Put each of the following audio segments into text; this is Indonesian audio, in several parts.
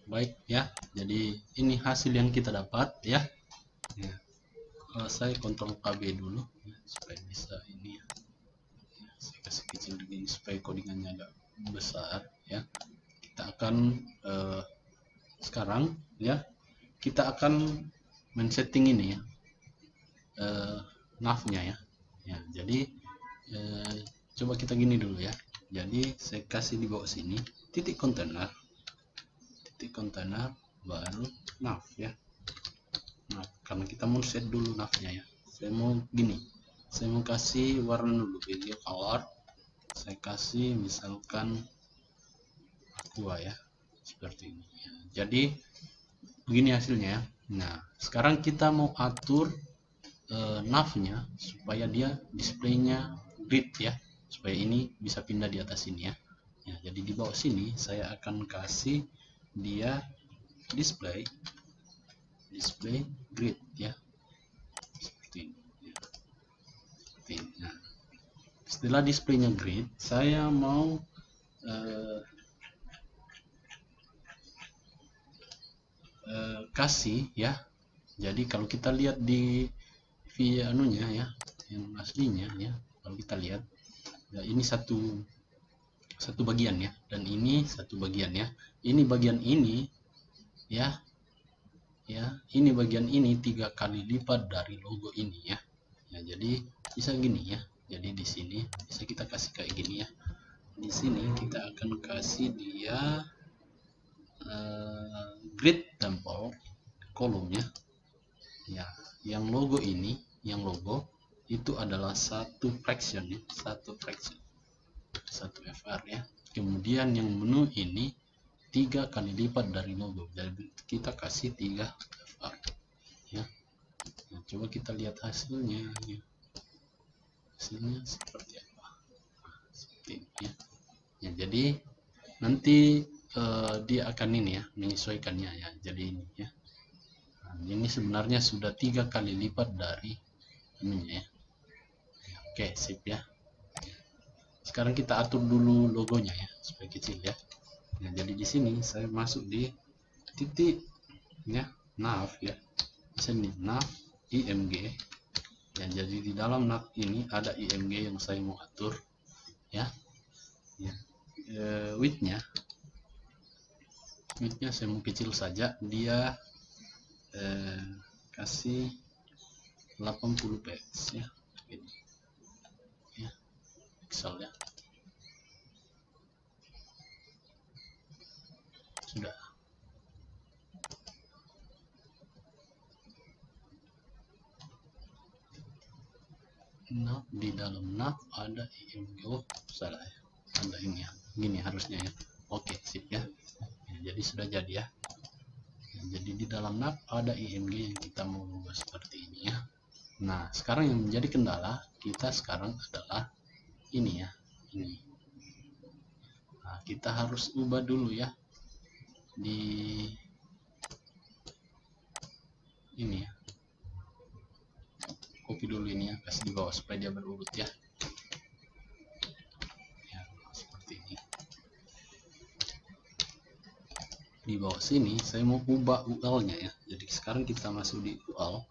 Baik ya, jadi ini hasil yang kita dapat ya. Saya kontrol KB dulu ya, supaya bisa ini ya. Saya kasih kecil begini supaya codingannya agak besar ya. Kita akan sekarang ya, kita akan men-setting ini ya, nav-nya ya. Jadi coba kita gini dulu ya. Jadi saya kasih di bawah sini titik kontainer baru nav ya. Nah, karena kita mau set dulu navnya ya, saya mau gini, saya mau kasih warna dulu, video color saya kasih misalkan aqua ya, seperti ini ya. Jadi begini hasilnya ya. Nah sekarang kita mau atur navnya supaya dia displaynya grid ya, supaya ini bisa pindah di atas sini ya. Jadi di bawah sini saya akan kasih dia display grid ya, seperti ini ya. Nah, setelah displaynya grid, saya mau kasih ya. Jadi kalau kita lihat di via anunya ya, yang aslinya ya, kalau kita lihat ya, ini satu bagian ya, dan ini satu bagian ya. Ini bagian ini ya, ini bagian ini 3 kali lipat dari logo ini ya. Jadi bisa gini ya. Jadi di sini bisa kita kasih kayak gini ya. Di sini kita akan kasih dia grid tempo kolomnya ya. Yang logo ini, yang logo itu adalah satu fraction ya, satu FR ya. Kemudian yang menu ini 3 kali lipat dari logo, jadi kita kasih 3 FR ya. Nah, coba kita lihat hasilnya ya. Hasilnya seperti apa? Seperti ini ya. Jadi nanti dia akan ini ya, menyesuaikannya ya. Jadi ini ya. Nah, ini sebenarnya sudah 3 kali lipat dari ininya ya. Oke, sip ya. Sekarang kita atur dulu logonya ya, supaya kecil ya. Nah, jadi di sini saya masuk di titik ya, nav ya. Di sini nav img ya. Jadi di dalam nav ini ada img yang saya mau atur ya. Widthnya saya mau kecil saja, dia kasih 80 px ya, gitu ya, pixel ya. Sudah. Nav, di dalam nav ada img, oh salah ya, ada ini ya, gini harusnya ya. Oke, sip ya. Jadi sudah jadi ya. Jadi di dalam nav ada img yang kita mau ubah seperti ini ya. Nah sekarang yang menjadi kendala kita sekarang adalah ini ya, ini. Nah kita harus ubah dulu ya di ini ya. Copy dulu ini ya, kasih di bawah supaya dia berurut ya. Ya seperti ini. Di bawah sini saya mau ubah UL-nya ya. Jadi sekarang kita masuk di UL.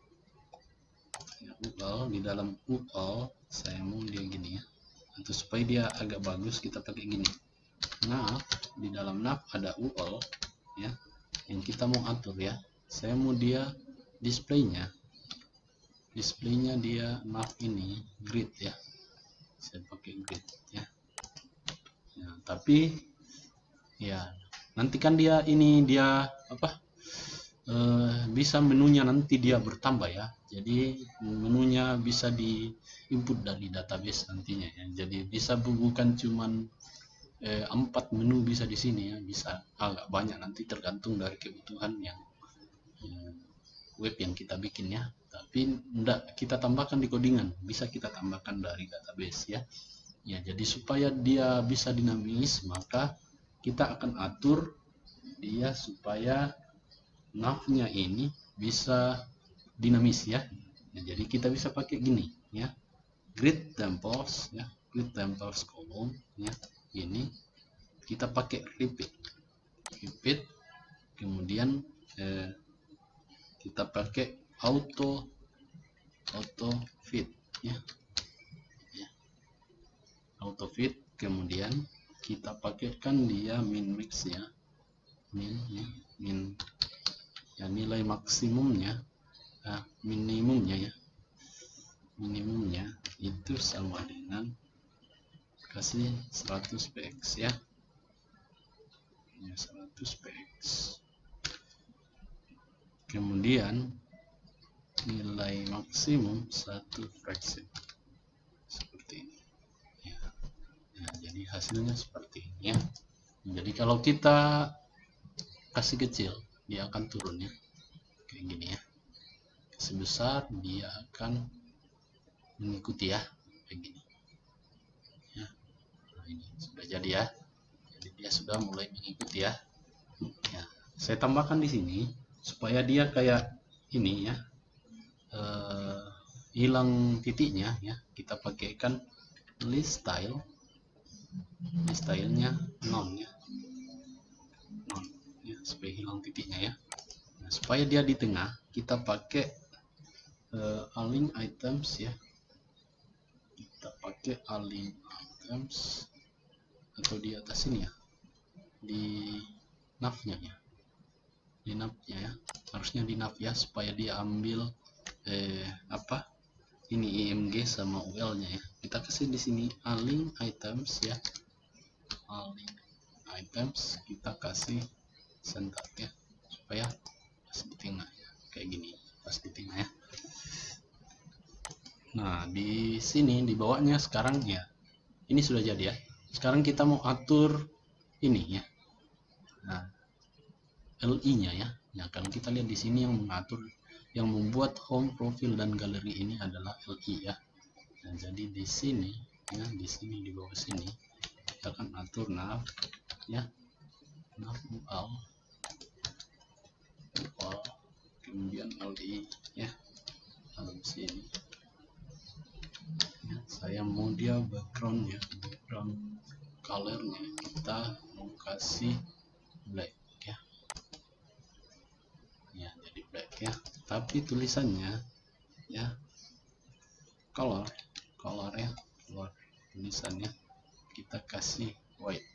Ya, UL, di dalam UL saya mau dia gini ya. Untuk supaya dia agak bagus kita pakai gini. Nav, di dalam nav ada UL ya, yang kita mau atur ya. Saya mau dia displaynya dia nav ini grid ya. Saya pakai grid ya. Tapi ya nanti kan dia ini dia apa, bisa menunya nanti dia bertambah ya. Jadi menunya bisa di input dari database nantinya ya. Jadi bisa bukan cuman 4 menu bisa di sini ya, bisa agak banyak nanti tergantung dari kebutuhan yang web yang kita bikin ya. Tapi enggak kita tambahkan di codingan, bisa kita tambahkan dari database ya. Jadi supaya dia bisa dinamis, maka kita akan atur dia supaya nav-nya ini bisa dinamis ya. Jadi kita bisa pakai gini ya, grid temples ya, grid temples column ya. Ini kita pakai repeat kemudian kita pakai auto fit ya, auto fit, kemudian kita pakaikan dia min max ya, min ya, nilai maksimumnya, minimumnya itu sama dengan kasih 100 px ya, 100 px. Kemudian nilai maksimum 1 fraction seperti ini ya. Nah, jadi hasilnya seperti ini ya. Jadi kalau kita kasih kecil dia akan turun ya, kayak gini ya. Sebesar dia akan mengikuti ya, kayak gini ya. Nah, ini sudah jadi ya, jadi dia sudah mulai mengikuti ya. Saya tambahkan di sini supaya dia kayak ini ya, hilang titiknya ya. Kita pakaikan list stylenya non ya, supaya hilang titiknya ya. Nah, supaya dia di tengah kita pakai align items ya, kita pakai align items atau di atas ini ya, di navnya ya, di navnya ya, harusnya di nav ya, supaya dia ambil ini IMG sama UL nya ya. Kita kasih di sini align items ya, align items, kita kasih center ya, supaya pas di tengah ya, kayak gini pas di tengah ya. Nah, di sini di bawahnya sekarang ya, ini sudah jadi ya. Sekarang kita mau atur ini ya, nah, LI nya ya. Nah, kalau kita lihat di sini yang mengatur, yang membuat home, profil, dan galeri ini adalah LI ya. Nah, jadi di sini ya, di sini di bawah sini kita akan atur nav ya, nav UL, kemudian LI ya, dalam sini ya. Saya mau dia background ya, background colornya kita mau kasih black ya, jadi black ya. Tapi tulisannya ya, color ya, color tulisannya kita kasih white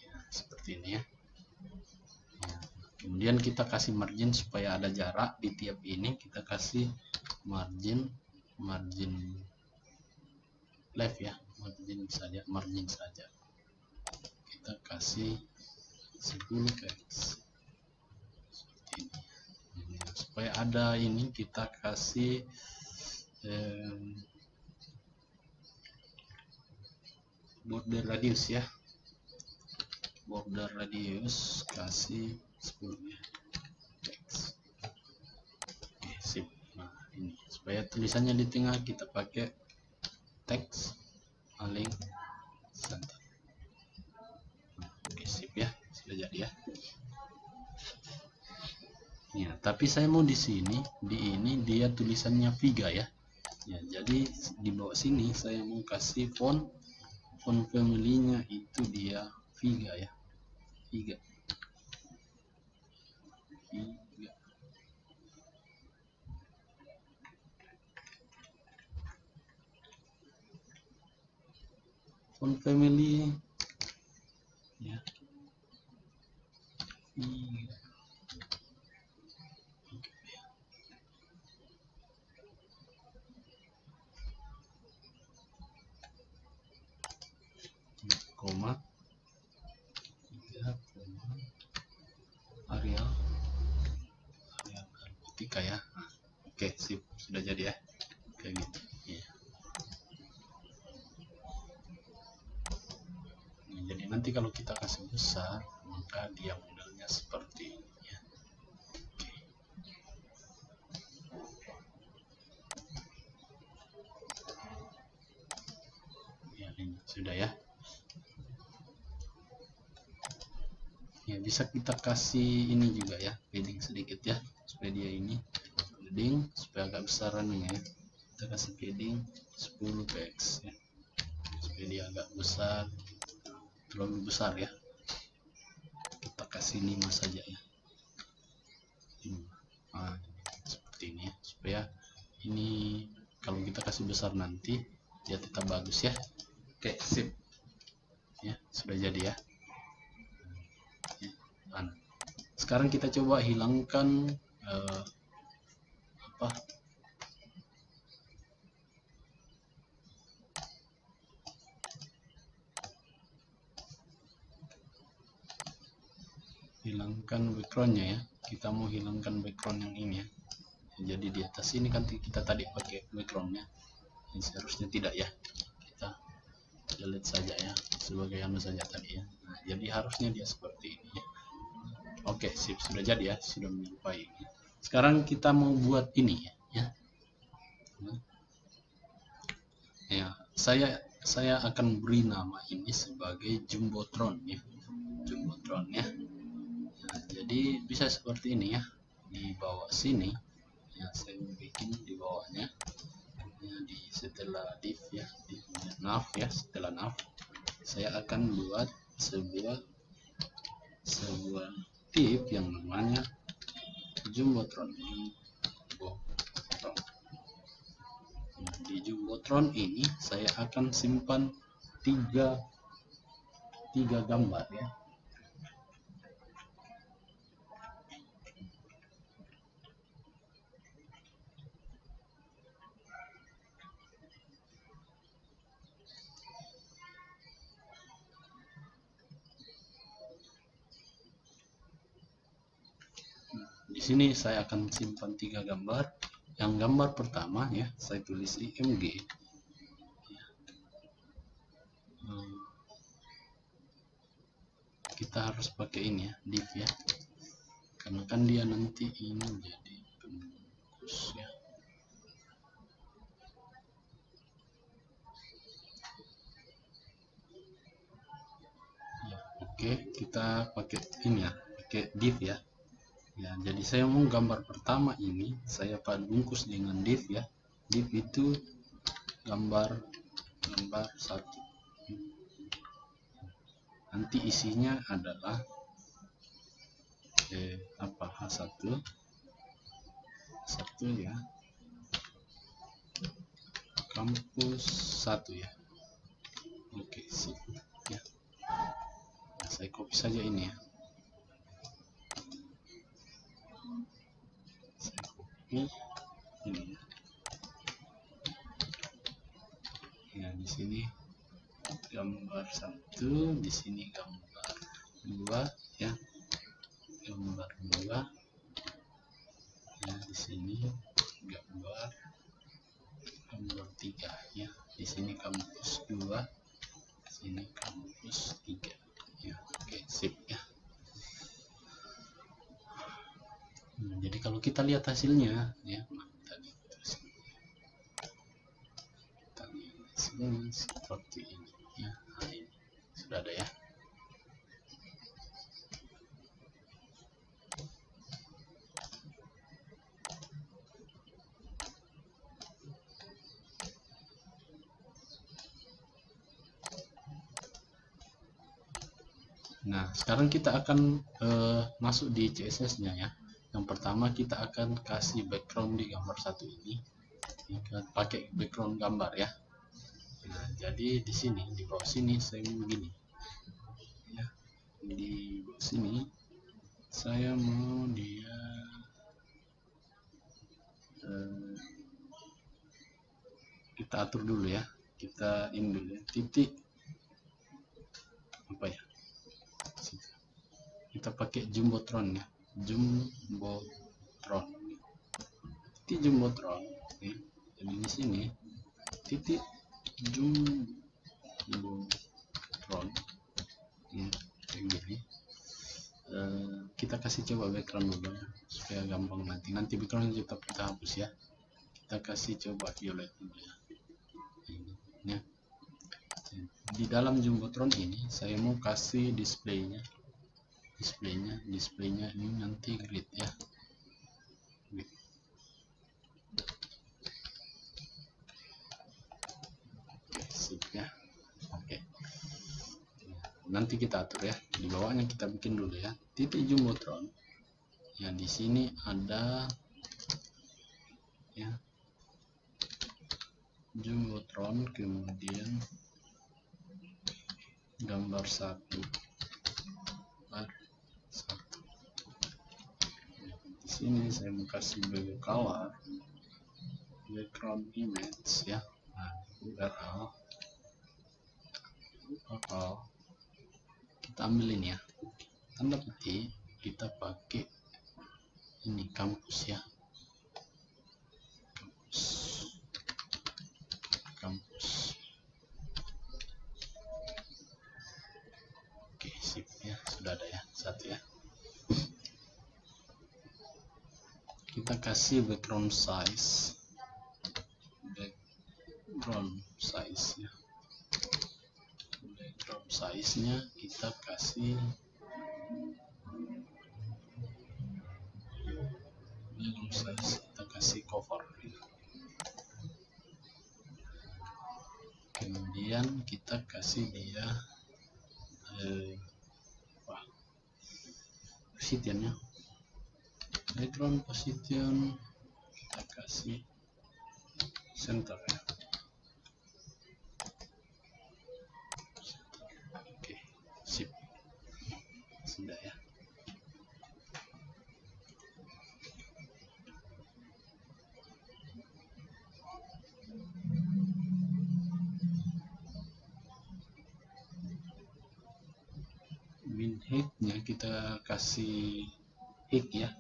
ya, seperti ini ya. Kemudian kita kasih margin supaya ada jarak di tiap ini, kita kasih margin left ya, margin saja kita kasih 10 px seperti ini. Supaya ada ini kita kasih border radius ya, border radius kasih 10 ya, px. Oke, sip. Nah, ini supaya tulisannya di tengah kita pakai teks align center. Oke, sip ya, sudah jadi ya. Ya, tapi saya mau di sini, di ini dia tulisannya Viga ya. Ya, jadi di bawah sini saya mau kasih font family-nya itu dia Viga ya. Viga. Font family ya. Viga. Koma Arial Artika ya. Nah, oke, sip, sudah jadi ya, kayak gitu ya. Nah, jadi nanti kalau kita kasih besar maka dia modelnya seperti ini ya. Ya, ini sudah ya. Ya, bisa kita kasih ini juga ya, padding sedikit ya, supaya dia ini padding supaya agak besaran ya. Kita kasih padding 10 px ya, supaya dia agak besar terlalu besar ya, kita kasih 5 saja ya. Nah, seperti ini ya, supaya ini kalau kita kasih besar nanti dia tetap bagus ya. Oke, sip ya, sudah jadi ya. Sekarang kita coba hilangkan hilangkan backgroundnya ya. Kita mau hilangkan background yang ini ya. Jadi di atas ini kan kita tadi pakai backgroundnya, ini seharusnya tidak ya, kita delete saja ya, sebagai anu saja tadi ya. Nah, jadi harusnya dia seperti ini ya. Oke, sip, sudah jadi ya, sudah menyerupai. Sekarang kita mau buat ini ya. Ya, saya akan beri nama ini sebagai Jumbotron ya, Jumbotron ya. Nah, jadi bisa seperti ini ya, di bawah sini ya, saya bikin di bawahnya ya, di setelah div ya, di nav ya, setelah nav saya akan buat sebuah div yang namanya Jumbotron. Nah, di Jumbotron ini saya akan simpan tiga gambar ya. Di sini saya akan simpan 3 gambar. Yang gambar pertama ya, saya tulis IMG. Kita harus pakai ini ya, div ya, karena kan dia nanti ini jadi bungkus ya. Oke, kita pakai ini ya, pakai div ya. Ya, jadi saya mau gambar pertama ini saya bungkus dengan div ya. Div itu gambar 1. Nanti isinya adalah H1 ya, kampus 1 ya. Oke, sip ya. Nah, saya copy saja ini ya. Saya copy ini ya. Di sini gambar 1, di sini gambar 2 ya, gambar 2 ya, di sini gambar 3 ya, di sini kampus 2, di sini kampus 3 ya. Oke, sip ya. Nah, jadi kalau kita lihat hasilnya ya, tadi kita lihat hasilnya seperti ini ya. Nah, ini sudah ada ya. Nah, sekarang kita akan masuk di CSS-nya ya. Yang pertama kita akan kasih background di gambar 1 ini. Pakai background gambar ya. Nah, jadi di sini, di bawah sini saya mau begini. Ya. Di bawah sini saya mau dia kita atur dulu ya. Kita ini dulu ya. Titik apa ya? Kita pakai Jumbotron ya, Jumbotron, titik Jumbotron ya. Jadi di sini titik Jumbotron ya, kayak gini. Kita kasih coba background dulu ya, supaya gampang nanti background kita hapus ya. Kita kasih coba violet dulu ya. Ini ya. Di dalam Jumbotron ini saya mau kasih displaynya ini nanti grid ya, grid. Oke, sip ya. Oke, nanti kita atur ya. Di bawahnya kita bikin dulu ya titik jumbotron. Ya di sini ada ya jumbotron, kemudian gambar 1 bar 1. Di sini saya mau kasih color background image ya. Nah, URL kita ambil ini ya, tanda petik, kita pakai ini kampus ya, kampus. Oke, sip ya, sudah ada ya satu ya. Kita kasih background size ya. Background size nya kita kasih cover. Kemudian kita kasih dia positionnya, background position kita kasih center ya. Oke, sip, sudah ya. Min height-nya kita kasih height ya.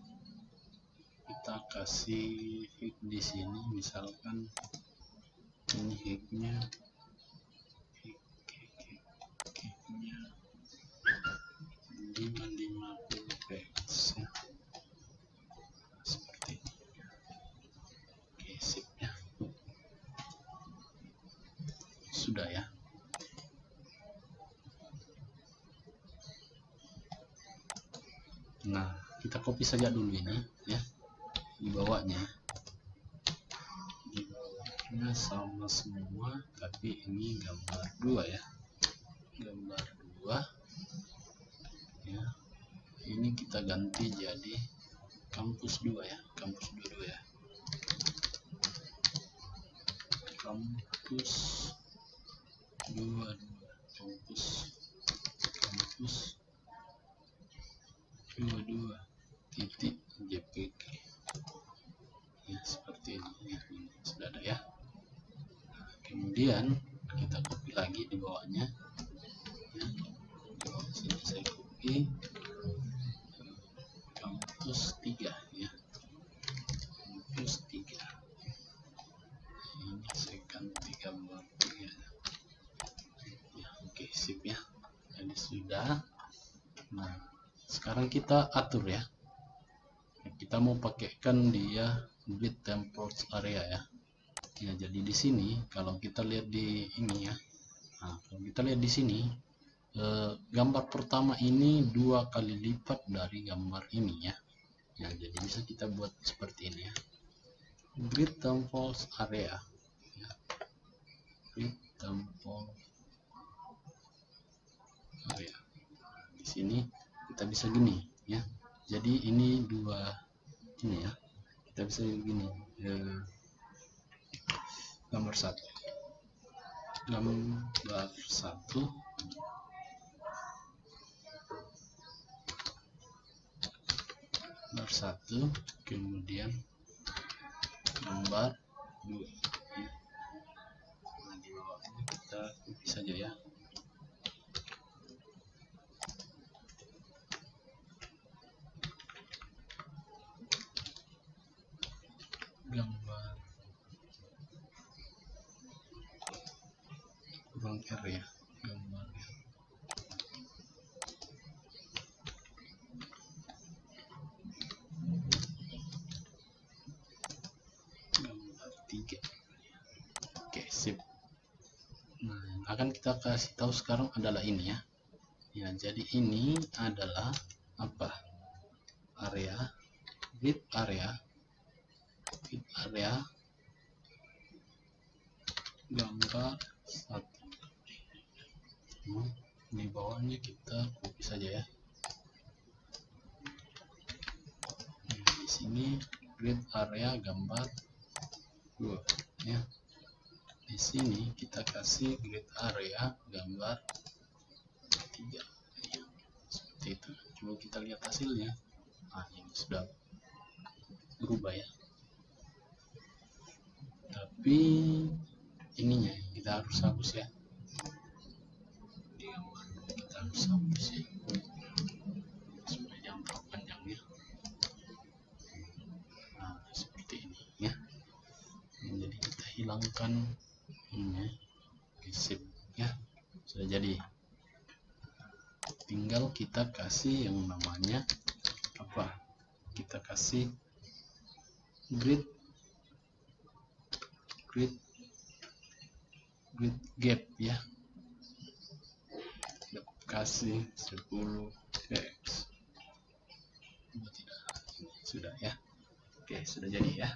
Kita kasih height di sini, misalkan ini height-nya 550 px ya. Seperti ini. Oke, sip ya. Sudah ya. Nah, kita copy saja dulu ini ya. Di bawahnya sama semua, tapi ini gambar 2 ya, gambar 2 ya. Ini kita ganti jadi kampus 2 ya, kampus 22 ya, kampus 22, kampus 22 titik jpg ya, seperti ini ya. Ini sudah ada ya. Nah, kemudian kita copy lagi di bawahnya ya. Di bawah sini saya copy kampus 3 ya, kampus 3 ini saya ganti gambar 3 ya. Oke, sip ya, jadi sudah. Nah, sekarang kita atur ya, kita mau pakaikan dia grid templates area ya. Ya, jadi di sini kalau kita lihat di ini ya, nah, kalau kita lihat di sini gambar pertama ini 2 kali lipat dari gambar ini ya. Ya, jadi bisa kita buat seperti ini ya, grid templates area ya. Grid template area, di sini kita bisa gini ya. Jadi ini 2 ini ya, kita bisa gini ya. Gambar 1 kemudian gambar 2 ya. Nah, di bawahnya kita copy saja ya. Gambar kurang R ya, gambar gambar 3. Oke, sip. Nah, yang akan kita kasih tahu sekarang adalah ini ya. Ya, jadi ini adalah apa? Area, grid area, gambar 1. Di bawahnya kita copy saja ya. Di sini grid area gambar 2 ya. Di sini kita kasih grid area gambar 3 ya. Seperti itu. Coba kita lihat hasilnya. Nah, ini sudah berubah ya. Tapi ininya kita harus hapus ya. Di gambar kita harus hapus ya. Supaya jangan terlalu panjang ya. Nah, seperti ini ya. Jadi kita hilangkan ini. Oke, sip ya. Sudah jadi. Tinggal kita kasih yang namanya apa? Kita kasih grid gap ya. Kita kasih 10 px. Tidak, sudah ya. Oke, sudah jadi ya.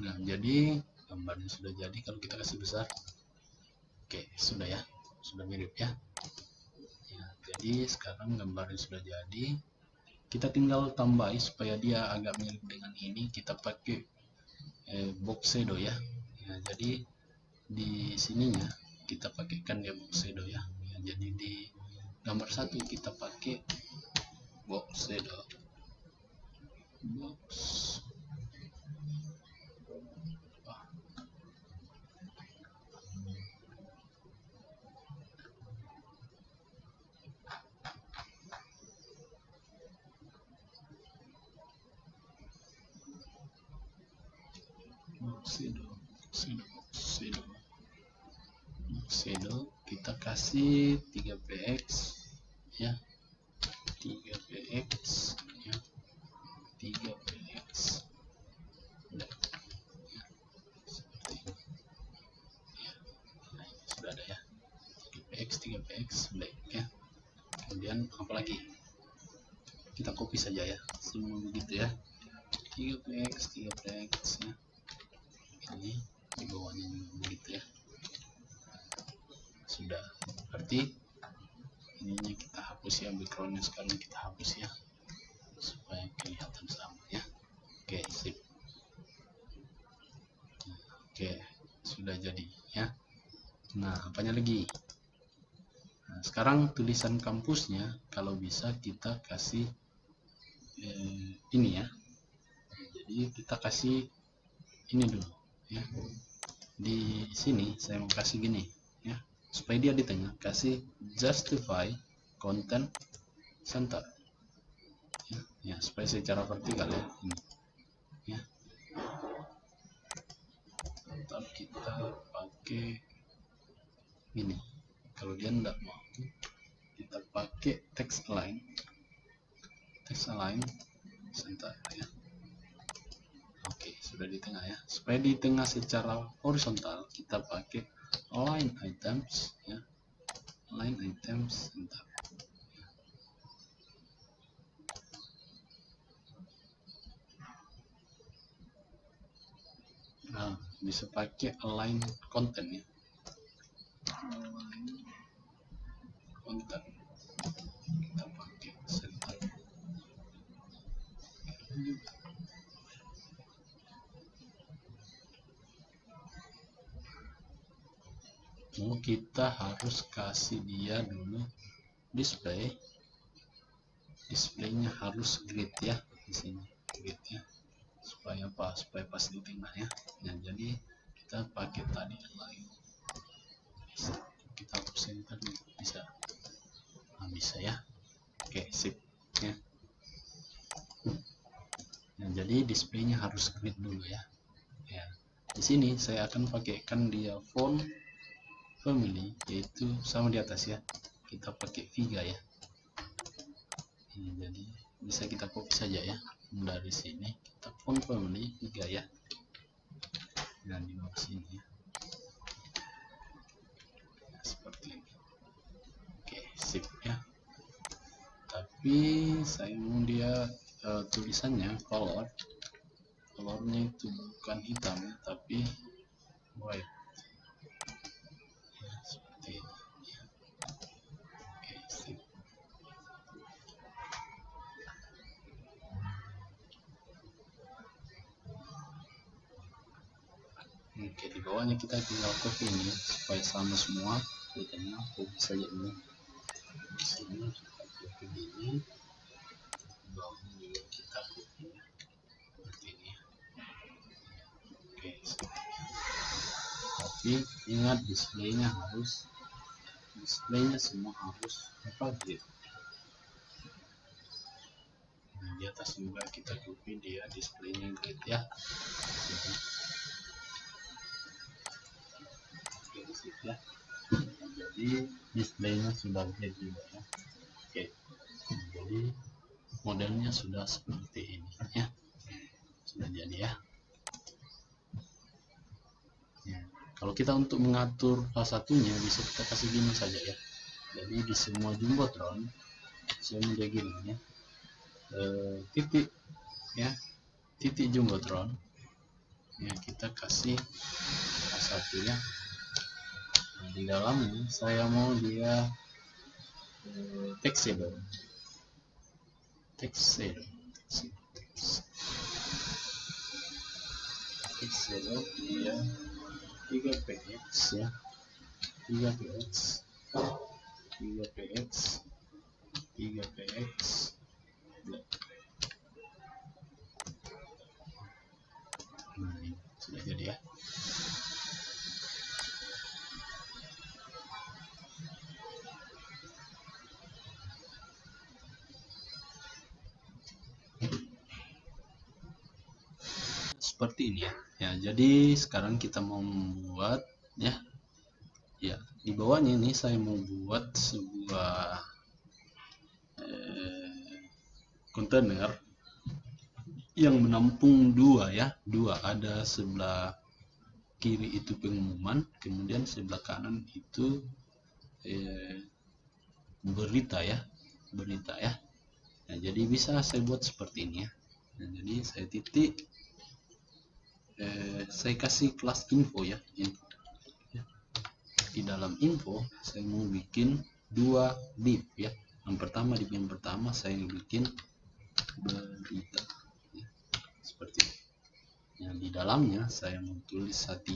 Nah, jadi gambarnya sudah jadi kalau kita kasih besar. Oke, sudah ya. Sudah mirip ya. Ya, jadi sekarang gambarnya sudah jadi. Kita tinggal tambahi supaya dia agak mirip dengan ini. Kita pakai box shadow ya. Ya, jadi di sininya kita pakaikan dia box shadow ya. Ya, jadi di gambar 1 kita pakai box shadow. Box shadow kita kasih 3px ya, 3px ya, 3px udah ya, seperti ini ya. Nah, ini sudah ada ya, 3px black ya. Kemudian apalagi kita copy saja ya, semua begitu ya, 3px ya. Ini di bawahnya begitu ya. Sudah, berarti ininya kita hapus ya, backgroundnya sekarang kita hapus ya supaya kelihatan sama ya. Oke, sip. Oke, sudah jadi ya. Nah, apanya lagi? Nah, sekarang tulisan kampusnya kalau bisa kita kasih ini ya. Jadi kita kasih ini dulu ya. Di sini saya mau kasih gini ya, supaya dia di tengah, kasih justify content center ya, ya supaya secara vertikal ya ini ya. Tetap kita pakai ini. Kalau dia tidak mau, kita pakai text align center ya. Oke, sudah di tengah ya. Supaya di tengah secara horizontal kita pakai align items ya, align items center. Nah, bisa pakai align content ya, align content kita pakai center. Oh, kita harus kasih dia dulu displaynya harus grid ya, di sini grid ya, supaya apa, supaya pas di tengah ya. Nah, jadi kita pakai tadi lain, kita hapus center bisa. Nah, bisa ya. Oke, sip ya. Nah, jadi displaynya harus grid dulu ya. Ya, di sini saya akan pakaikan dia font family, yaitu sama di atas ya, kita pakai Viga ya. Ini jadi bisa kita copy saja ya, dari sini kita font family Viga ya, dan di bawah sini ya. Nah, seperti ini. Oke, sip ya. Tapi saya mau dia tulisannya colornya itu bukan hitam tapi white ya, seperti Oke, di bawahnya kita tinggal copy ini supaya sama semua. Bedanya copy saja ini. Di sini kita copy ini. Di bawahnya juga kita copy ya. Seperti ini. Oke. Tapi ingat displaynya semua harus grid. Nah, di atas juga kita copy dia displaynya grid ya. Ya. Jadi displaynya sudah grid juga ya. Oke. Jadi modelnya sudah seperti ini ya. Sudah jadi ya. Kalau kita untuk mengatur satunya bisa kita kasih gini saja ya. Jadi di semua jumbotron saya mau kayak gini ya. Titik ya, titik jumbotron ya, kita kasih satu ya. Nah, di dalamnya saya mau dia textable dia 3px ya, 3px nah ini sudah jadi ya. Seperti ini ya. Ya, jadi sekarang kita mau membuat ya. Ya, di bawahnya ini saya mau buat sebuah kontainer yang menampung dua ya. Dua, ada sebelah kiri itu pengumuman, kemudian sebelah kanan itu berita ya. Nah, jadi bisa saya buat seperti ini ya. Nah, jadi saya titik saya kasih kelas info ya, info. Di dalam info saya mau bikin dua div ya. Yang pertama, div yang pertama saya bikin berita ya. Seperti ini. Yang di dalamnya saya mau tulis A3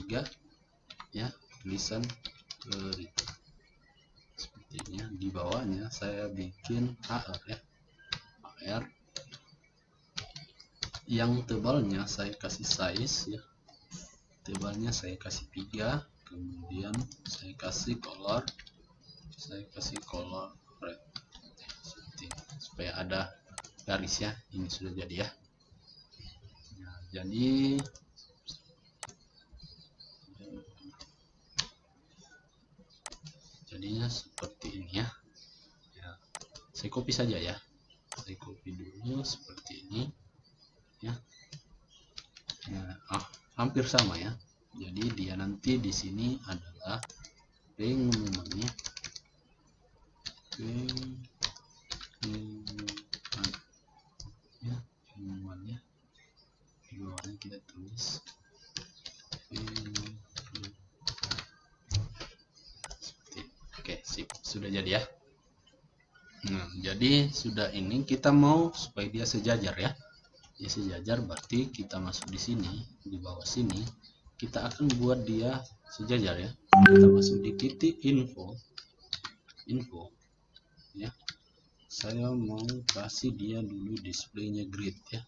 ya, tulisan berita. Seperti ini ya. Di bawahnya saya bikin AR ya. AR yang tebalnya saya kasih size ya, tebalnya saya kasih 3, kemudian saya kasih color red seperti ini, supaya ada garis ya. Ini sudah jadi ya. Nah, jadi jadinya seperti ini ya. Saya copy saja ya, saya copy dulu seperti ini ya. Nah, hampir sama ya. Jadi dia nanti di sini adalah pengumumannya, pengumumannya. Di bawahnya kita tulis seperti. Oke, sip, sudah jadi ya. Nah, jadi sudah ini kita mau supaya dia sejajar ya. Dia sejajar berarti kita masuk di sini, di bawah sini kita akan buat dia sejajar ya. Kita masuk di titik info ya. Saya mau kasih dia dulu displaynya grid ya,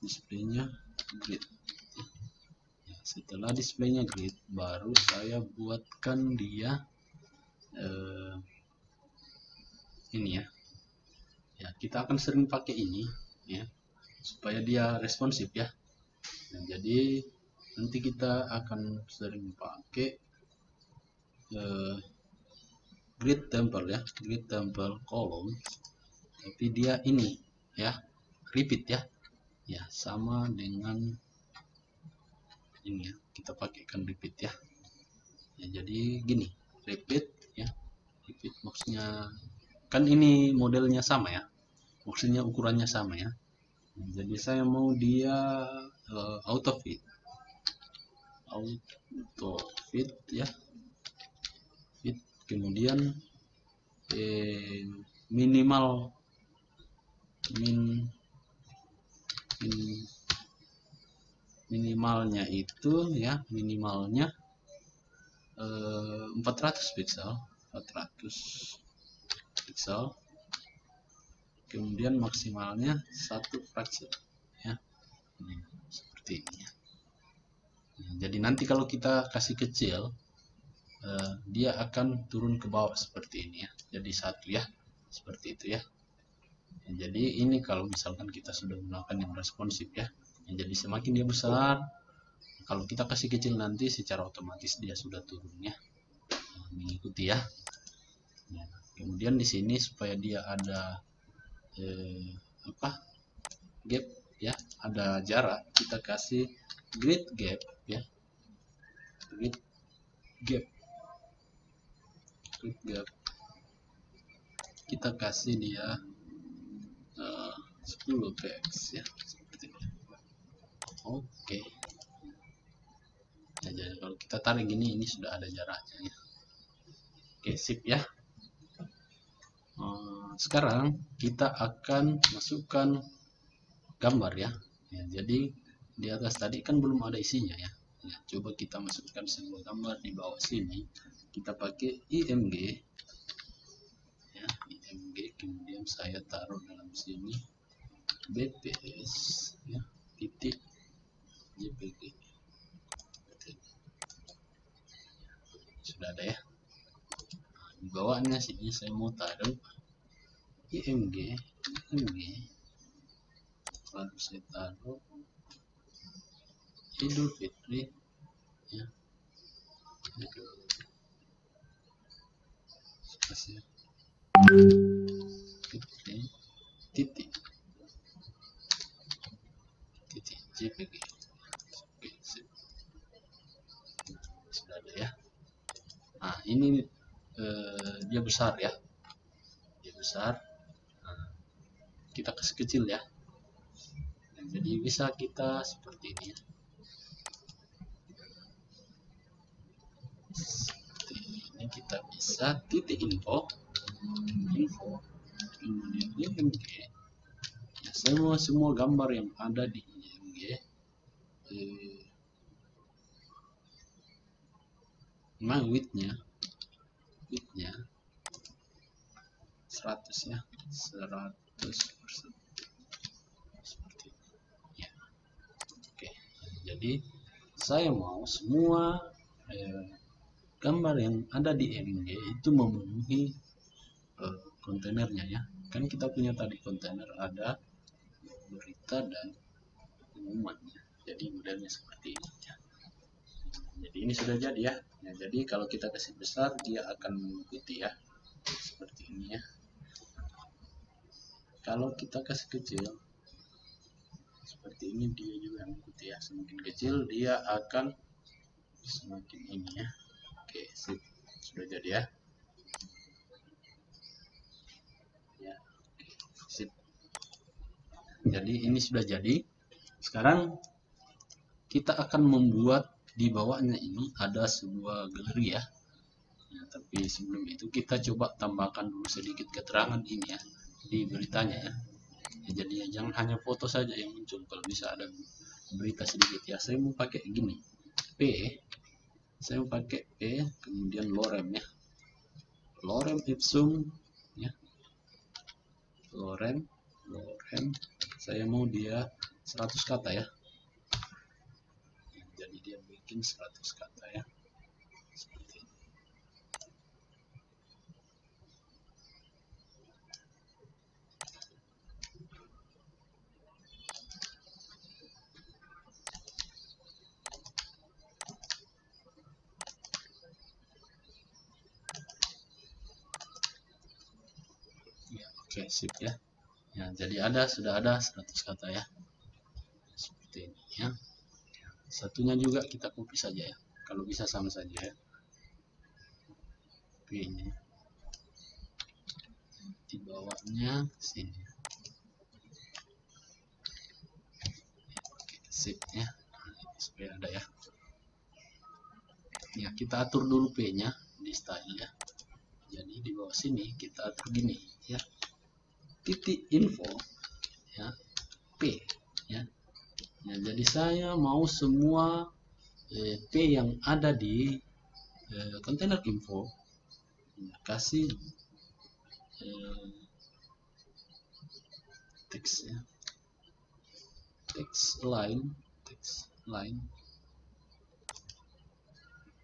displaynya grid ya. Setelah displaynya grid baru saya buatkan dia ini ya. Ya, kita akan sering pakai ini ya supaya dia responsif ya. Nah, jadi nanti kita akan sering pakai grid temple ya, grid temple column, tapi dia ini ya repeat ya. Ya, sama dengan ini ya, kita pakaikan repeat ya. Ya, jadi gini, repeat ya. Repeat maksudnya kan ini modelnya sama ya, maksudnya ukurannya sama ya. Jadi saya mau dia auto fit ya, fit, kemudian minimal minimalnya itu ya, minimalnya 400 pixel, 400 pixel, kemudian maksimalnya 1 fraksi ya. Ini, seperti ini ya. Nah, jadi nanti kalau kita kasih kecil, dia akan turun ke bawah seperti ini ya, jadi 1 ya, seperti itu ya. Jadi ini kalau misalkan kita sudah menggunakan yang responsif ya, jadi semakin dia besar, kalau kita kasih kecil nanti secara otomatis dia sudah turun ya. Mengikuti ya. Kemudian di sini supaya dia ada gap ya, ada jarak, kita kasih grid gap ya, grid gap, kita kasih dia 10 px ya, seperti ini. Oke. Ya, jadi kalau kita tarik gini, ini sudah ada jaraknya ya. Oke, sip ya. Sekarang kita akan masukkan gambar ya. Jadi di atas tadi kan belum ada isinya ya. Coba kita masukkan sebuah gambar di bawah sini. Kita pakai IMG ya, IMG, kemudian saya taruh dalam sini BPS ya, titik JPG. Sudah ada ya. Di bawahnya sini saya mau taruh IMG, lalu saya taruh Idul Fitri ya, Fitri titik JPG. Oke, sudah ada ya. Nah ini dia besar ya, dia besar. Nah, kita kasih kecil ya. Nah, jadi bisa kita seperti ini ya. Seperti ini kita bisa titik info, kemudian IMG ya, semua gambar yang ada di IMG nah widthnya 100 ya, 100% seperti ini ya. Oke, jadi saya mau semua gambar yang ada di IMG itu memenuhi kontainernya ya. Kan kita punya tadi kontainer ada berita dan pengumuman ya. Jadi modelnya seperti ini ya. Jadi ini sudah jadi ya. Nah, jadi kalau kita kasih besar dia akan mengikuti ya, seperti ini ya. Kalau kita kasih kecil seperti ini, dia juga mengikuti ya. Semakin kecil dia akan semakin ini ya. Oke, sip. Sudah jadi ya. Ya, oke, sip. Jadi ini sudah jadi. Sekarang kita akan membuat di bawahnya ini ada sebuah galeri ya. Nah, tapi sebelum itu kita coba tambahkan dulu sedikit keterangan ini ya di beritanya ya. Jadi ya, jangan hanya foto saja yang muncul, kalau bisa ada berita sedikit ya. Saya mau pakai gini, saya mau pakai P, kemudian lorem ya, lorem ipsum ya, lorem saya mau dia 100 kata ya. Jadi dia bikin 100 kata ya, seperti ini. Ya, oke, sip ya. Ya, jadi sudah ada 100 kata ya, seperti ini ya. Satunya juga kita copy saja ya, kalau bisa sama saja ya. P nya di bawahnya sini. Oke, sip ya. Supaya ada ya. Ya, kita atur dulu P nya di style ya. Jadi di bawah sini kita atur gini ya, titik info ya, P ya. Nah, jadi saya mau semua P yang ada di kontainer info kasih teks ya, text line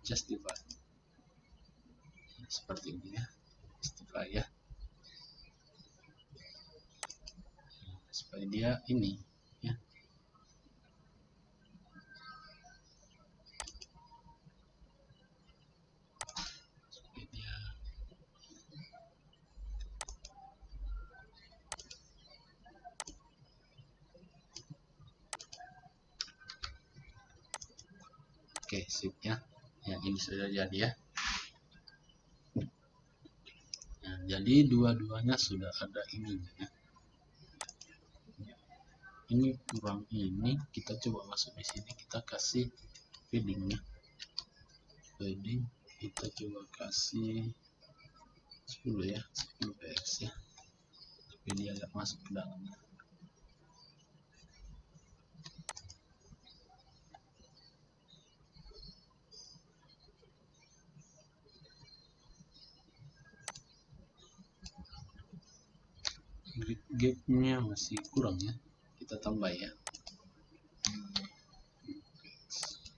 justify seperti ini ya, justify ya, supaya dia ini ya. Supaya dia oke, sip ya. Ya, ini sudah jadi ya. Nah, jadi dua-duanya sudah ada ini ya. Ini kurang ini, kita coba masuk di sini, kita kasih paddingnya. Padding kita coba kasih 10 ya, 10 px ya. Supaya dia nggak masuk ke dalam. Gapnya masih kurang ya, kita tambah ya.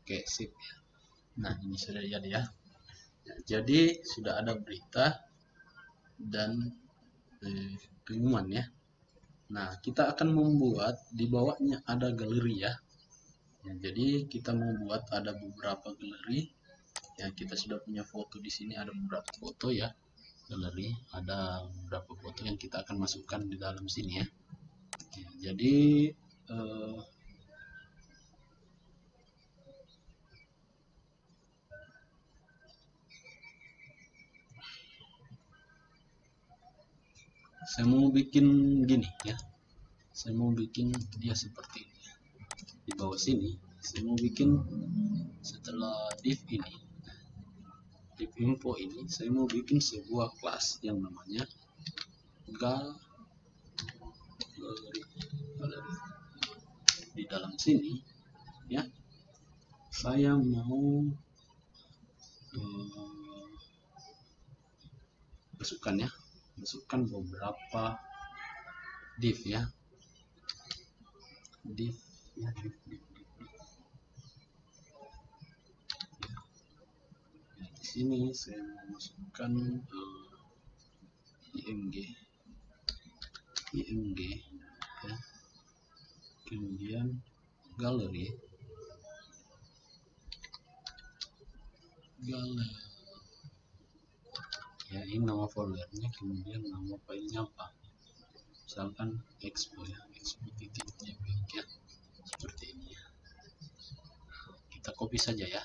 Oke, sip ya. Nah, ini sudah jadi ya. Nah, jadi sudah ada berita dan pengumuman ya. Nah, kita akan membuat di bawahnya ada galeri ya. Nah, jadi kita membuat ada beberapa galeri ya. Kita sudah punya foto di sini, ada beberapa foto ya. Galeri ada beberapa foto yang kita akan masukkan di dalam sini ya. Ya, jadi saya mau bikin gini ya, saya mau bikin dia seperti ini. Di bawah sini saya mau bikin, setelah div ini, div info ini, saya mau bikin sebuah kelas yang namanya galeri. Di dalam sini ya, saya mau masukkan beberapa div ya, div ya, div. Ya, di sini saya mau masukkan img ya, kemudian galeri ya, ini nama foldernya, kemudian nama filenya apa, misalkan expo ya, expo.jpg ya, seperti ini ya. Kita copy saja ya,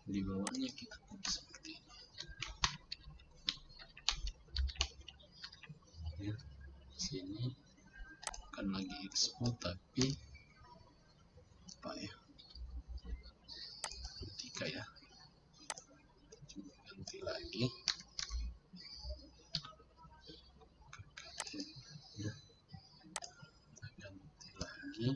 di bawahnya kita copy seperti ini ya. Sini bukan lagi expo tapi apa ya, ketika ya, coba ganti lagi ya, ganti lagi ya.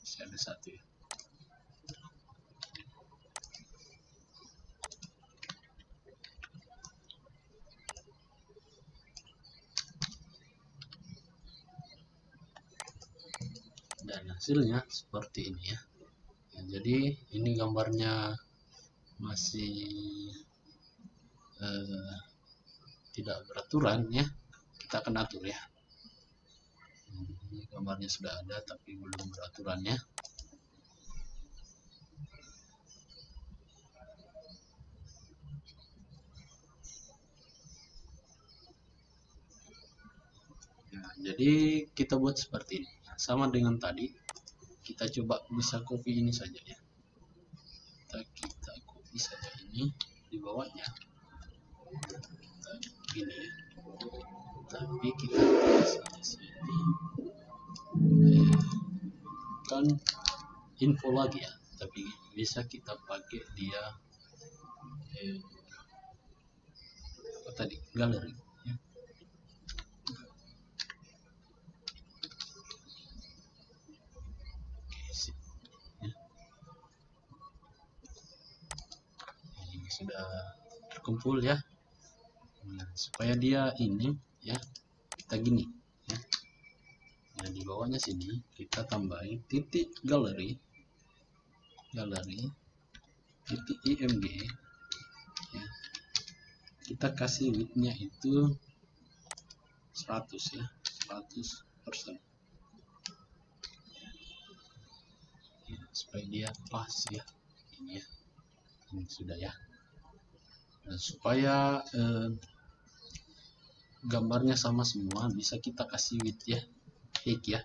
Masih ada satu ya. Dan hasilnya seperti ini ya. Ya, jadi ini gambarnya masih tidak beraturan ya, kita akan atur ya. Ini gambarnya sudah ada tapi belum beraturan ya. Nah, jadi kita buat seperti ini, sama dengan tadi. Kita coba bisa copy ini saja ya, kita copy saja ini di bawahnya, kita gini ya, tapi kita kasih di sini kan info lagi ya. tapi bisa kita pakai dia apa tadi, galeri ya. Oke, sip, ya. Ini sudah terkumpul ya. Nah, supaya dia ini ya, kita gini ya. Nah, di bawahnya sini kita tambahin titik galeri titik img ya. Kita kasih widthnya itu 100 ya, 100% ya, supaya dia pas ya. Ini ya, ini sudah ya. Nah, supaya gambarnya sama semua, bisa kita kasih width ya, height ya.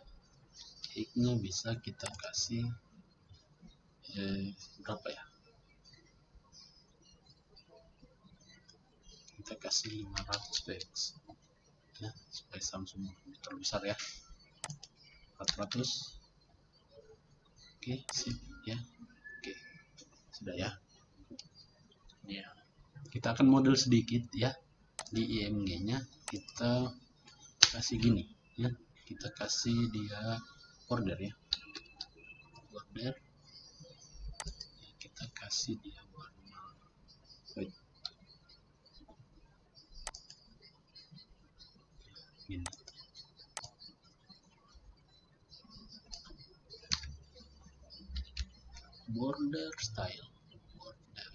Height-nya bisa kita kasih berapa ya, kita kasih 500 px ya, supaya sama semua, terbesar ya, 400. Oke, sip ya. Oke, sudah ya. Ya, kita akan model sedikit ya. Di img nya kita kasih gini ya, kita kasih dia border ya, border. Kita kasih dia warna white gini. Border style, border.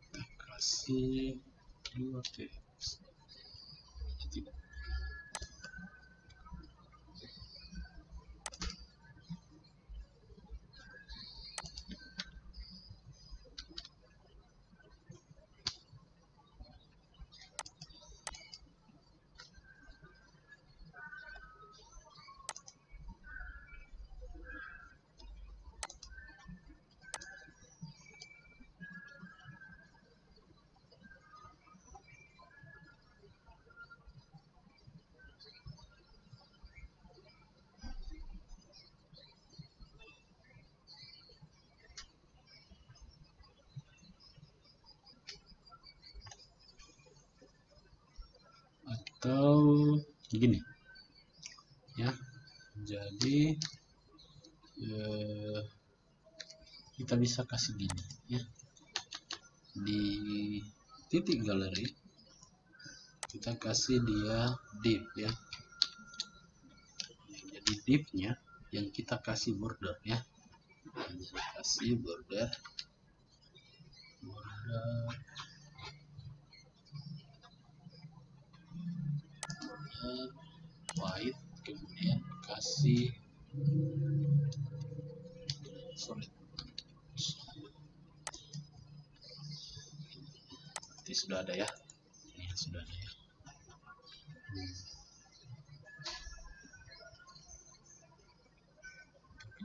Kita kasih 2 px. Atau gini ya, jadi kita bisa kasih gini ya, di titik galeri kita kasih dia div ya. Jadi divnya yang kita kasih border ya, jadi kasih border white, kemudian kasih solid. Nanti sudah ada ya, ini sudah ada ya.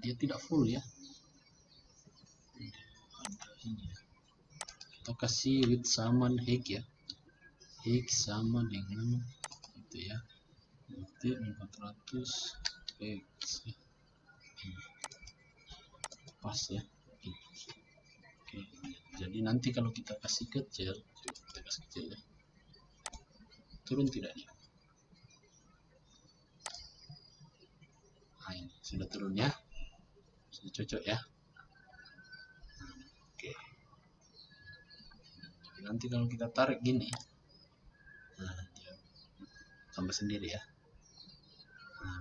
Dia tidak full ya, ada ini ya. Kita kasih width sama height ya, height sama dengan itu ya, itu 400 px ya. Pas ya. Oke, jadi nanti kalau kita kasih kecil, kita kasih kecil ya, turun tidak nih? Nah, ini sudah turun ya, sudah cocok ya. Oke, jadi nanti kalau kita tarik gini, nah dia tambah sendiri ya. Nah,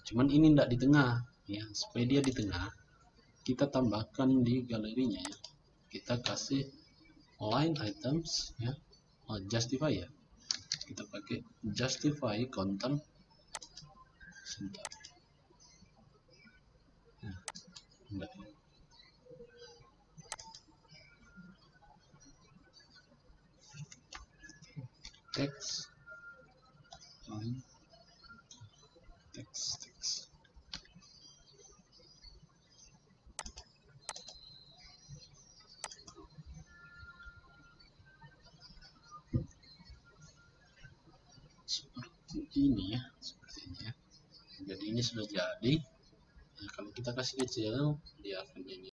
cuman ini tidak di tengah ya, supaya dia di tengah kita tambahkan di galerinya ya, kita kasih line items ya, justify ya, kita pakai justify content sebentar. Nah, enggak. Text line text. seperti ini ya, seperti ini ya. Jadi ini sudah jadi ya, kalau kita kasih kecil dia akan jadi